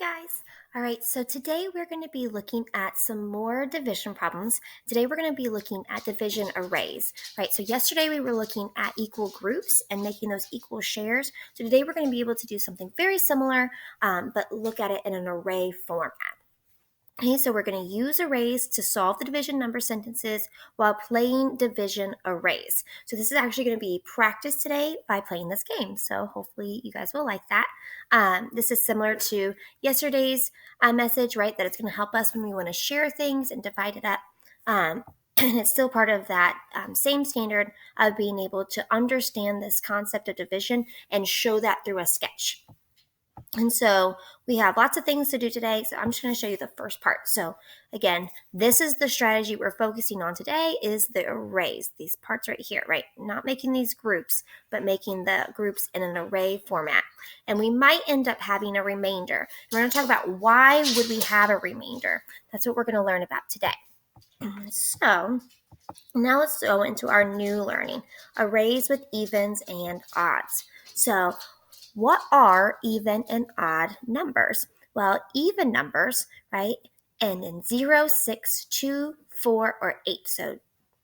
Guys. All right, so today we're going to be looking at some more division problems. Today we're going to be looking at division arrays, right? So yesterday we were looking at equal groups and making those equal shares. So today we're going to be able to do something very similar, but look at it in an array format. Okay, so we're going to use arrays to solve the division number sentences while playing division arrays. So this is actually going to be practice today by playing this game. So hopefully you guys will like that. This is similar to yesterday's message, right? That it's going to help us when we want to share things and divide it up. And it's still part of that same standard of being able to understand this concept of division and show that through a sketch. And so we have lots of things to do today. So I'm just going to show you the first part. So again, this is the strategy we're focusing on today is the arrays, these parts right here, right? Not making these groups, but making the groups in an array format. And we might end up having a remainder. We're going to talk about why would we have a remainder. That's what we're going to learn about today. So now let's go into our new learning, arrays with evens and odds. So what are even and odd numbers? Well, even numbers, right, end in 0, 6, 2, 4, or 8. So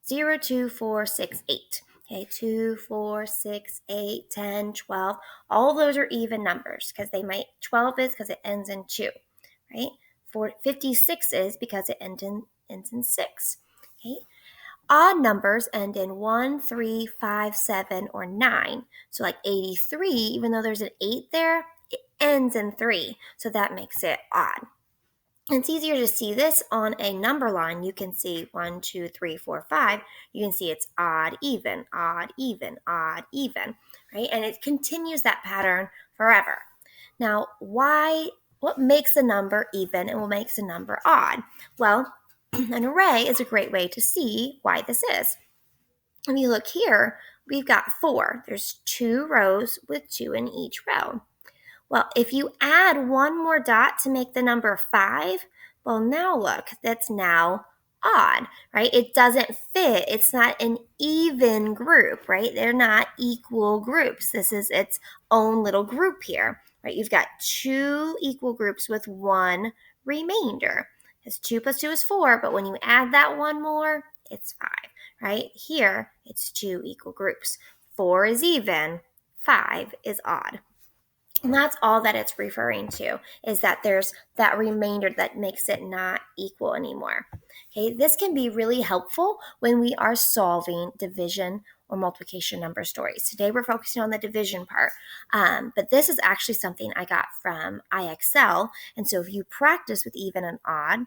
0, 2, 4, 6, 8. Okay, 2, 4, 6, 8, 10, 12. All those are even numbers because 12 is because it ends in 2, right? 56 is because it ends in 6. Okay. Odd numbers end in 1, 3, 5, 7, or 9. So like 83, even though there's an 8 there, it ends in 3. So that makes it odd. It's easier to see this on a number line. You can see 1, 2, 3, 4, 5. You can see it's odd, even, odd, even, odd, even, right? And it continues that pattern forever. Now, what makes a number even and what makes a number odd? Well, an array is a great way to see why this is. If you look here, we've got 4. There's 2 rows with 2 in each row. Well, if you add one more dot to make the number 5, well, now look, that's now odd, right? It doesn't fit. It's not an even group, right? They're not equal groups. This is its own little group here, right? You've got 2 equal groups with 1 remainder. Because 2 plus 2 is 4, but when you add that one more, it's 5, right? Here, it's 2 equal groups. 4 is even, 5 is odd. And that's all that it's referring to, is that there's that remainder that makes it not equal anymore. Okay, this can be really helpful when we are solving division or multiplication number stories. Today we're focusing on the division part, but this is actually something I got from IXL. And so if you practice with even and odd,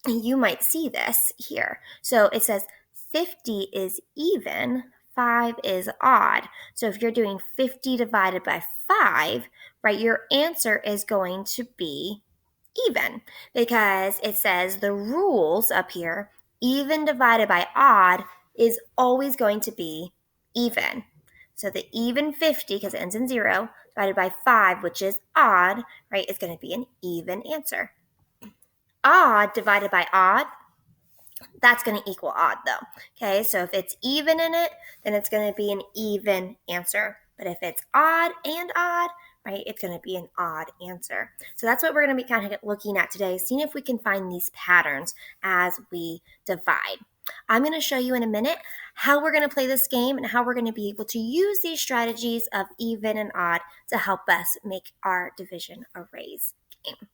you might see this here. So it says 50 is even, 5 is odd. So if you're doing 50 divided by 5, right, your answer is going to be even because it says the rules up here, even divided by odd is always going to be even. So the even 50, because it ends in 0, divided by 5, which is odd, right, is going to be an even answer. Odd divided by odd, that's going to equal odd though. Okay, so if it's even in it, then it's going to be an even answer. But if it's odd and odd, right, it's going to be an odd answer. So that's what we're going to be kind of looking at today, seeing if we can find these patterns as we divide. I'm going to show you in a minute how we're going to play this game and how we're going to be able to use these strategies of even and odd to help us make our division arrays game.